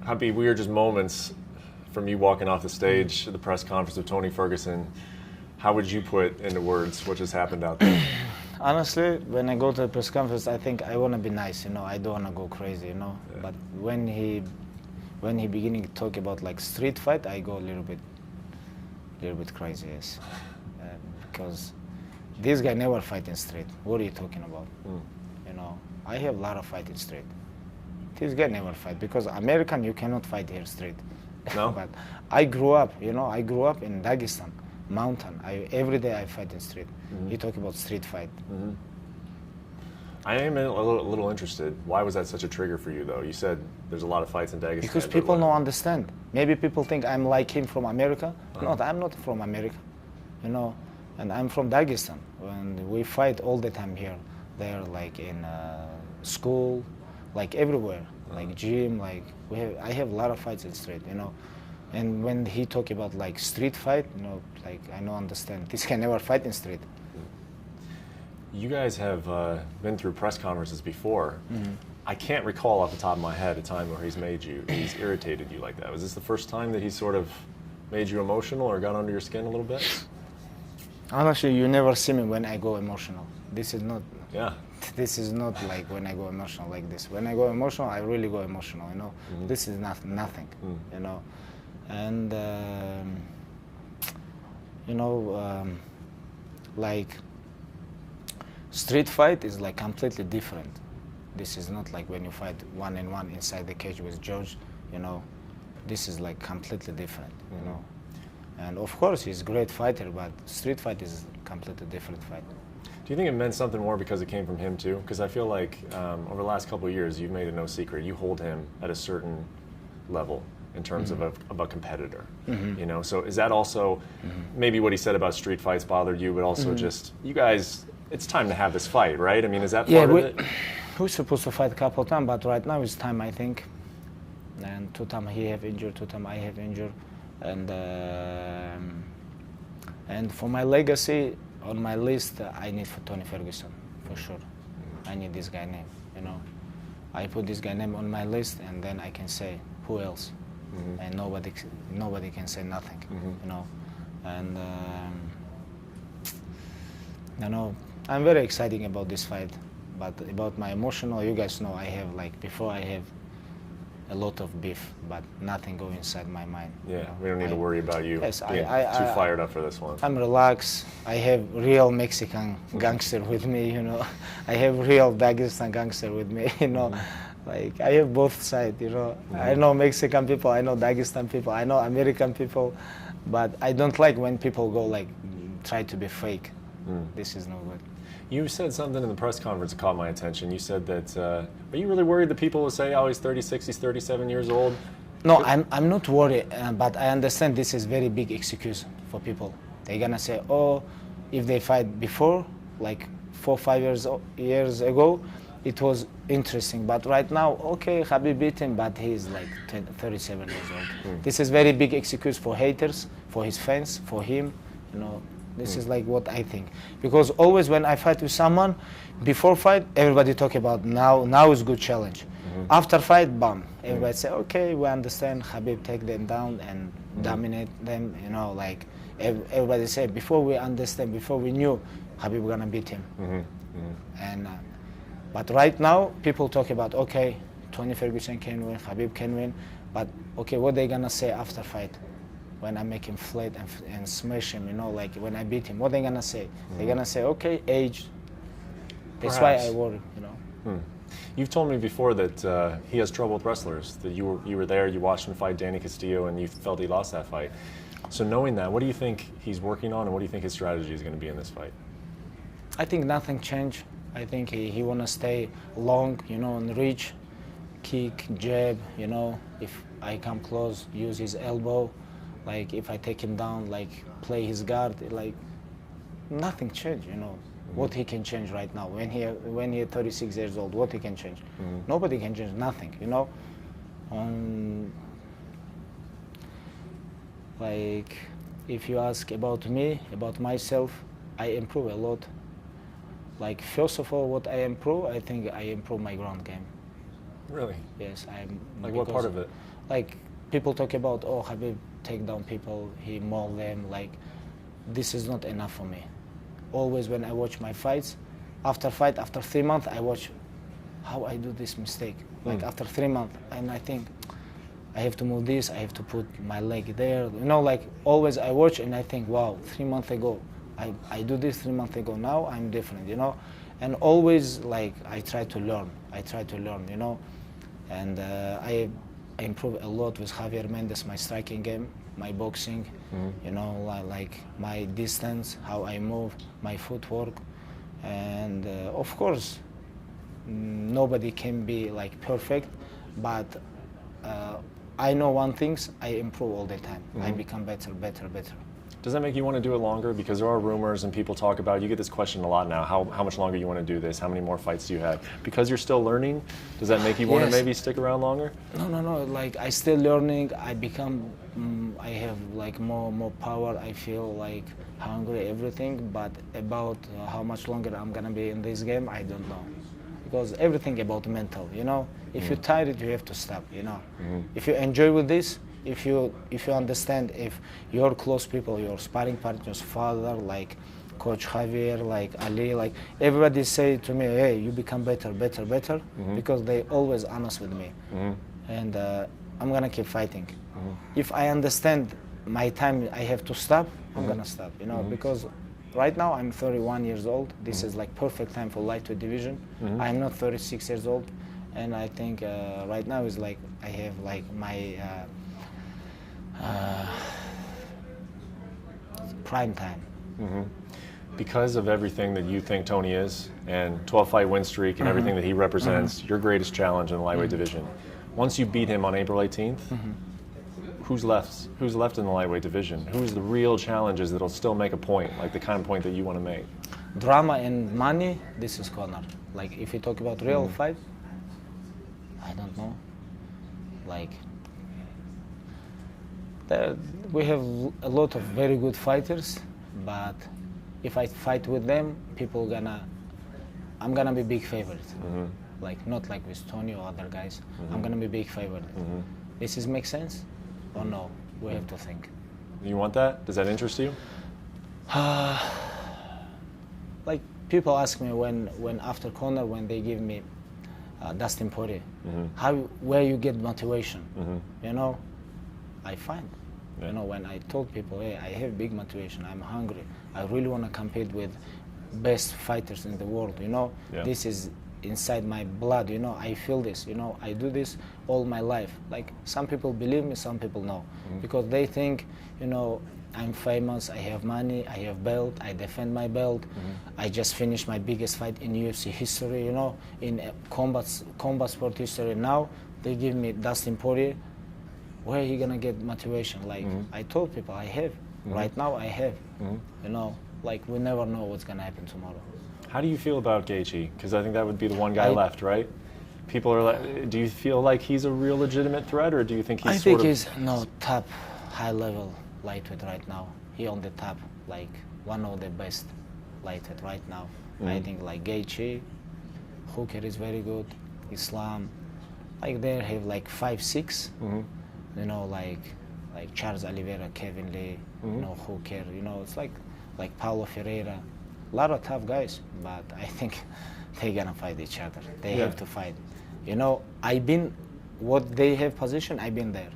Habib, we are just moments from you walking off the stage at the press conference with Tony Ferguson. How would you put into words what just happened out there? Honestly, when I go to the press conference, I think I want to be nice, you know. I don't want to go crazy, you know. Yeah. But when he beginning to talk about like street fight, I go a little bit crazy, yes. Because this guy never fight in street. What are you talking about? You know, I have a lot of fight in street. This guy never fight because American you cannot fight here street. No. But I grew up, you know, I grew up in Dagestan, mountain. Every day I fight in street. You talk about street fight. I am a little interested. Why was that such a trigger for you, though? You said there's a lot of fights in Dagestan. Because people don't understand. Maybe people think I'm like him from America. No, I'm not from America, you know. And I'm from Dagestan. And we fight all the time here. There, like in school, like everywhere, like gym, like I have a lot of fights in street, you know. And when he talk about like street fight, you know, like I don't understand. This guy never fight in street. You guys have been through press conferences before. I can't recall off the top of my head a time where he's irritated you like that. Was this the first time that he sort of made you emotional or got under your skin a little bit? Honestly, you never see me when I go emotional. This is not. Yeah. This is not like when I go emotional like this. When I go emotional, I really go emotional. You know, this is nothing. You know, and you know, like street fight is like completely different. This is not like when you fight one-on-one inside the cage with George. You know, this is like completely different. You know. And of course, he's a great fighter, but street fight is a completely different fight. Do you think it meant something more because it came from him too? Because I feel like over the last couple of years, you've made it no secret. You hold him at a certain level in terms of a competitor. You know, so is that also maybe what he said about street fights bothered you, but also just you guys? It's time to have this fight, right? I mean, is that part of it? We're supposed to fight a couple of times, but right now it's time, I think. And 2 times he have injured, 2 times I have injured. And for my legacy, on my list, I need for Tony Ferguson, for sure. I need this guy name, you know. I put this guy name on my list, and then I can say, who else? And nobody can say nothing, you know. And, you know, I'm very excited about this fight. But about my emotional, you guys know I have, like, before I have a lot of beef, but nothing go inside my mind. Yeah, you know? we don't need to worry about you yes, being too fired up for this one. I'm relaxed. I have real Mexican gangster with me, you know. I have real Dagestan gangster with me, you know. Like, I have both sides, you know. I know Mexican people, I know Dagestan people, I know American people, but I don't like when people go, like, try to be fake. This is no good. You said something in the press conference that caught my attention. You said that, are you really worried that people will say, oh, he's 36, he's 37 years old? No, I'm not worried, but I understand this is very big excuse for people. They're gonna say, oh, if they fight before, like 4 or 5 years ago, it was interesting. But right now, okay, Khabib beat him, but he's like 37 years old. This is very big excuse for haters, for his fans, for him, you know. This is like what I think. Because always when I fight with someone, before fight, everybody talk about now is good challenge. After fight, bam. Everybody say, okay, we understand, Khabib take them down and dominate them, you know, like everybody say, before we understand, before we knew, Khabib gonna beat him. And, but right now, people talk about, okay, Tony Ferguson can win, Khabib can win, but okay, what they gonna say after fight? When I make him flat and smash him, you know, like when I beat him, what they gonna say? They're gonna say, okay, age. That's why I worry, you know. You've told me before that he has trouble with wrestlers, that you were there, you watched him fight Danny Castillo, and you felt he lost that fight. So knowing that, what do you think he's working on, and what do you think his strategy is going to be in this fight? I think nothing changed. I think he wanna stay long, you know, and reach, kick, jab, you know. If I come close, use his elbow. Like if I take him down, like play his guard, like nothing changed, you know. What he can change right now when he 36 years old, what he can change? Nobody can change nothing, you know. Like if you ask about me, about myself, I improve a lot. Like first of all, what I improve, I think I improve my ground game. Really? Yes, I'm. Like what part of it? like people talk about, oh, Khabib take down people, he mauled them. Like, this is not enough for me. Always when I watch my fights, after 3 months, I watch how I do this mistake. Like after 3 months, and I think I have to move this, I have to put my leg there. You know, like always I watch and I think, wow, 3 months ago, I do this 3 months ago. Now I'm different, you know. And always like I try to learn, you know. And I improve a lot with Javier Mendes, my striking game, my boxing, you know, like my distance, how I move, my footwork. And of course, nobody can be like perfect, but I know one thing, I improve all the time. I become better. Does that make you want to do it longer? Because there are rumors and people talk about, you get this question a lot now, how much longer you want to do this, how many more fights do you have? Because you're still learning, does that make you want to maybe stick around longer? No, like I still learning, I become, I have like more power, I feel like hungry, everything, but about how much longer I'm gonna be in this game, I don't know. Because everything about mental, you know? If you're tired, you have to stop, you know? If you enjoy with this, if you understand, if your close people, your sparring partners, father, like Coach Javier, like Ali, like everybody say to me, hey, you become better, because they always honest with me. And I'm gonna keep fighting. If I understand my time I have to stop, I'm gonna stop, you know, because right now I'm 31 years old. This is like perfect time for lightweight division. I'm not 36 years old, and I think right now is like I have like my prime time. Because of everything that you think Tony is, and 12-fight win streak and everything that he represents, your greatest challenge in the lightweight division. Once you beat him on April 18th, who's left? Who's left in the lightweight division? Who's the real challenges that'll still make a point, like the kind of point that you want to make? Drama and money, this is Conor. Like if you talk about real fight, I don't know. Like we have a lot of very good fighters, but if I fight with them, I'm gonna be big favorite. Like not like with Tony or other guys. I'm gonna be big favorite. This is make sense? Or no? We have to think. You want that? Does that interest you? Like people ask me when after Conor, when they give me Dustin Poirier, where you get motivation? You know, I find. You know, when I told people, hey, I have big motivation, I'm hungry, I really want to compete with best fighters in the world, you know, this is inside my blood, you know, I feel this, you know, I do this all my life. Like some people believe me, some people no, because they think, you know, I'm famous, I have money, I have belt, I defend my belt, I just finished my biggest fight in UFC history, you know, in combat sport history. Now they give me Dustin Poirier. Where are you gonna get motivation? Like I told people, I have. Right now, I have. You know, like we never know what's gonna happen tomorrow. How do you feel about Gaethje? Because I think that would be the one guy left, right? People are like, do you feel like he's a real legitimate threat, or do you think he's he's top, high level lightweight right now. He on the top, like one of the best lightweight right now. I think like Gaethje, Hooker is very good, Islam, like they have like 5-6. You know, like Charles Oliveira, Kevin Lee, you know, Hooker, you know, it's like Paulo Ferreira, a lot of tough guys, but I think they're gonna fight each other. They have to fight. You know, what they have position, I've been there.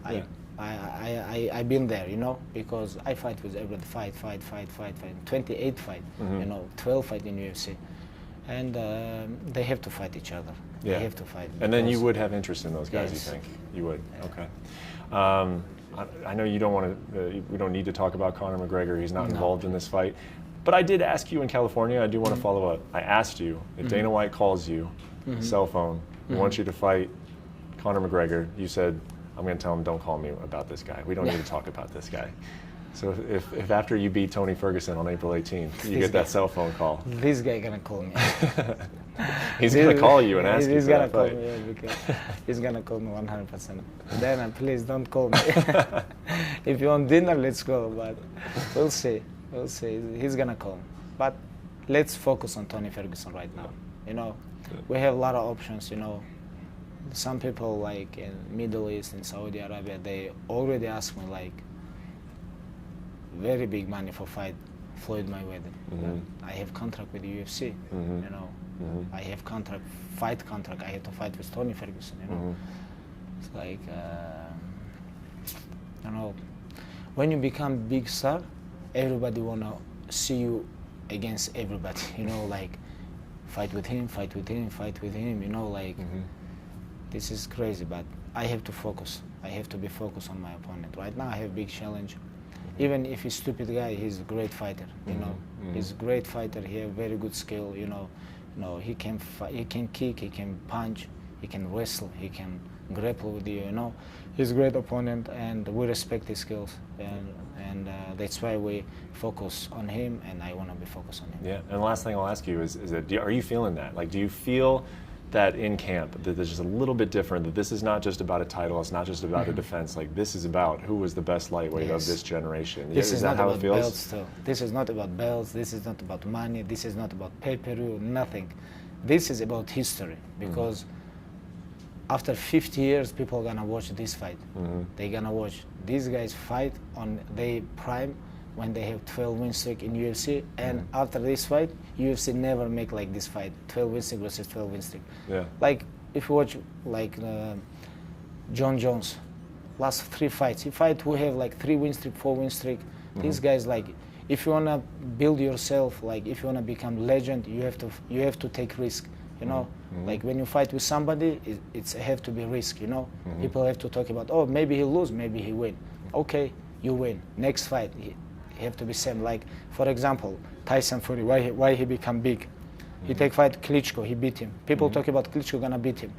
I've been there, you know, because I fight with everybody, fight, 28 fight, you know, 12 fight in UFC. And they have to fight each other. They have to fight. And then you would have interest in those guys, you think? You would? Okay. I know you don't want to, we don't need to talk about Conor McGregor. He's not involved in this fight. But I did ask you in California, I do want to follow up. I asked you, if Dana White calls you, cell phone, we want you to fight Conor McGregor, you said, I'm going to tell him, don't call me about this guy. We don't need to talk about this guy. So if after you beat Tony Ferguson on April 18th, you get that cell phone call. This guy gonna call me. He's gonna call you and ask you for that fight. He's gonna call me, because he's gonna call me 100%. Then please don't call me. If you want dinner, let's go. But we'll see. He's gonna call me. But let's focus on Tony Ferguson right now. You know, we have a lot of options. You know, some people like in Middle East, in Saudi Arabia, they already ask me like very big money for fight Floyd Mayweather. I have contract with the UFC, you know. I have fight contract. I have to fight with Tony Ferguson, you know. It's like, you know, when you become big star, everybody wanna see you against everybody, you know, like fight with him, you know, like this is crazy, but I have to focus. I have to be focused on my opponent. Right now I have big challenge. Even if he's a stupid guy, he's a great fighter, you know. He's a great fighter, he has very good skill, you know. He can fight, he can kick, he can punch, he can wrestle, he can grapple with you, you know. He's a great opponent and we respect his skills. And that's why we focus on him, and I want to be focused on him. Yeah, and the last thing I'll ask you is that are you feeling that? Like, do you feel that in camp that there's just a little bit different, that this is not just about a title, it's not just about a defense, like this is about who was the best lightweight of this generation? This is that not how about it feels? belts too. This is not about belts, this is not about money, this is not about pay-per-view, nothing. This is about history, because after 50 years, people are gonna watch this fight. They're gonna watch these guys fight on their prime when they have 12 win streak in UFC, and after this fight, UFC never make like this fight, 12 win streak versus 12 win streak. Yeah. Like if you watch like John Jones, last 3 fights, he fight who have like 3 win streak, 4 win streak. These guys, like, if you wanna build yourself, like if you wanna become legend, you have to take risk, you know. Like when you fight with somebody, it's have to be risk, you know. People have to talk about, oh, maybe he lose, maybe he win. Okay, you win. Next fight, he have to be same. Like for example, Tyson Fury, why he become big? He take fight Klitschko, he beat him. People talk about Klitschko gonna beat him.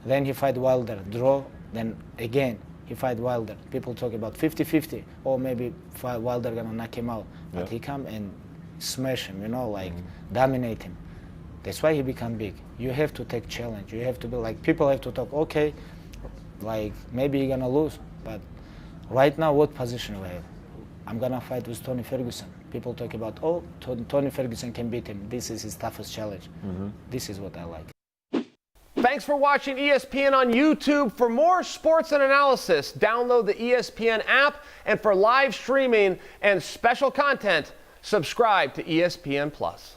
Then he fight Wilder, draw. Then again he fight Wilder. People talk about 50-50, or maybe Wilder gonna knock him out. But he come and smash him, you know, like dominate him. That's why he become big. You have to take challenge. You have to be like, people have to talk, okay, like maybe you're gonna lose, but right now what position we have? I'm gonna fight with Tony Ferguson. People talk about, oh, Tony Ferguson can beat him. This is his toughest challenge. This is what I like. Thanks for watching ESPN on YouTube. For more sports and analysis, download the ESPN app, and for live streaming and special content, subscribe to ESPN Plus.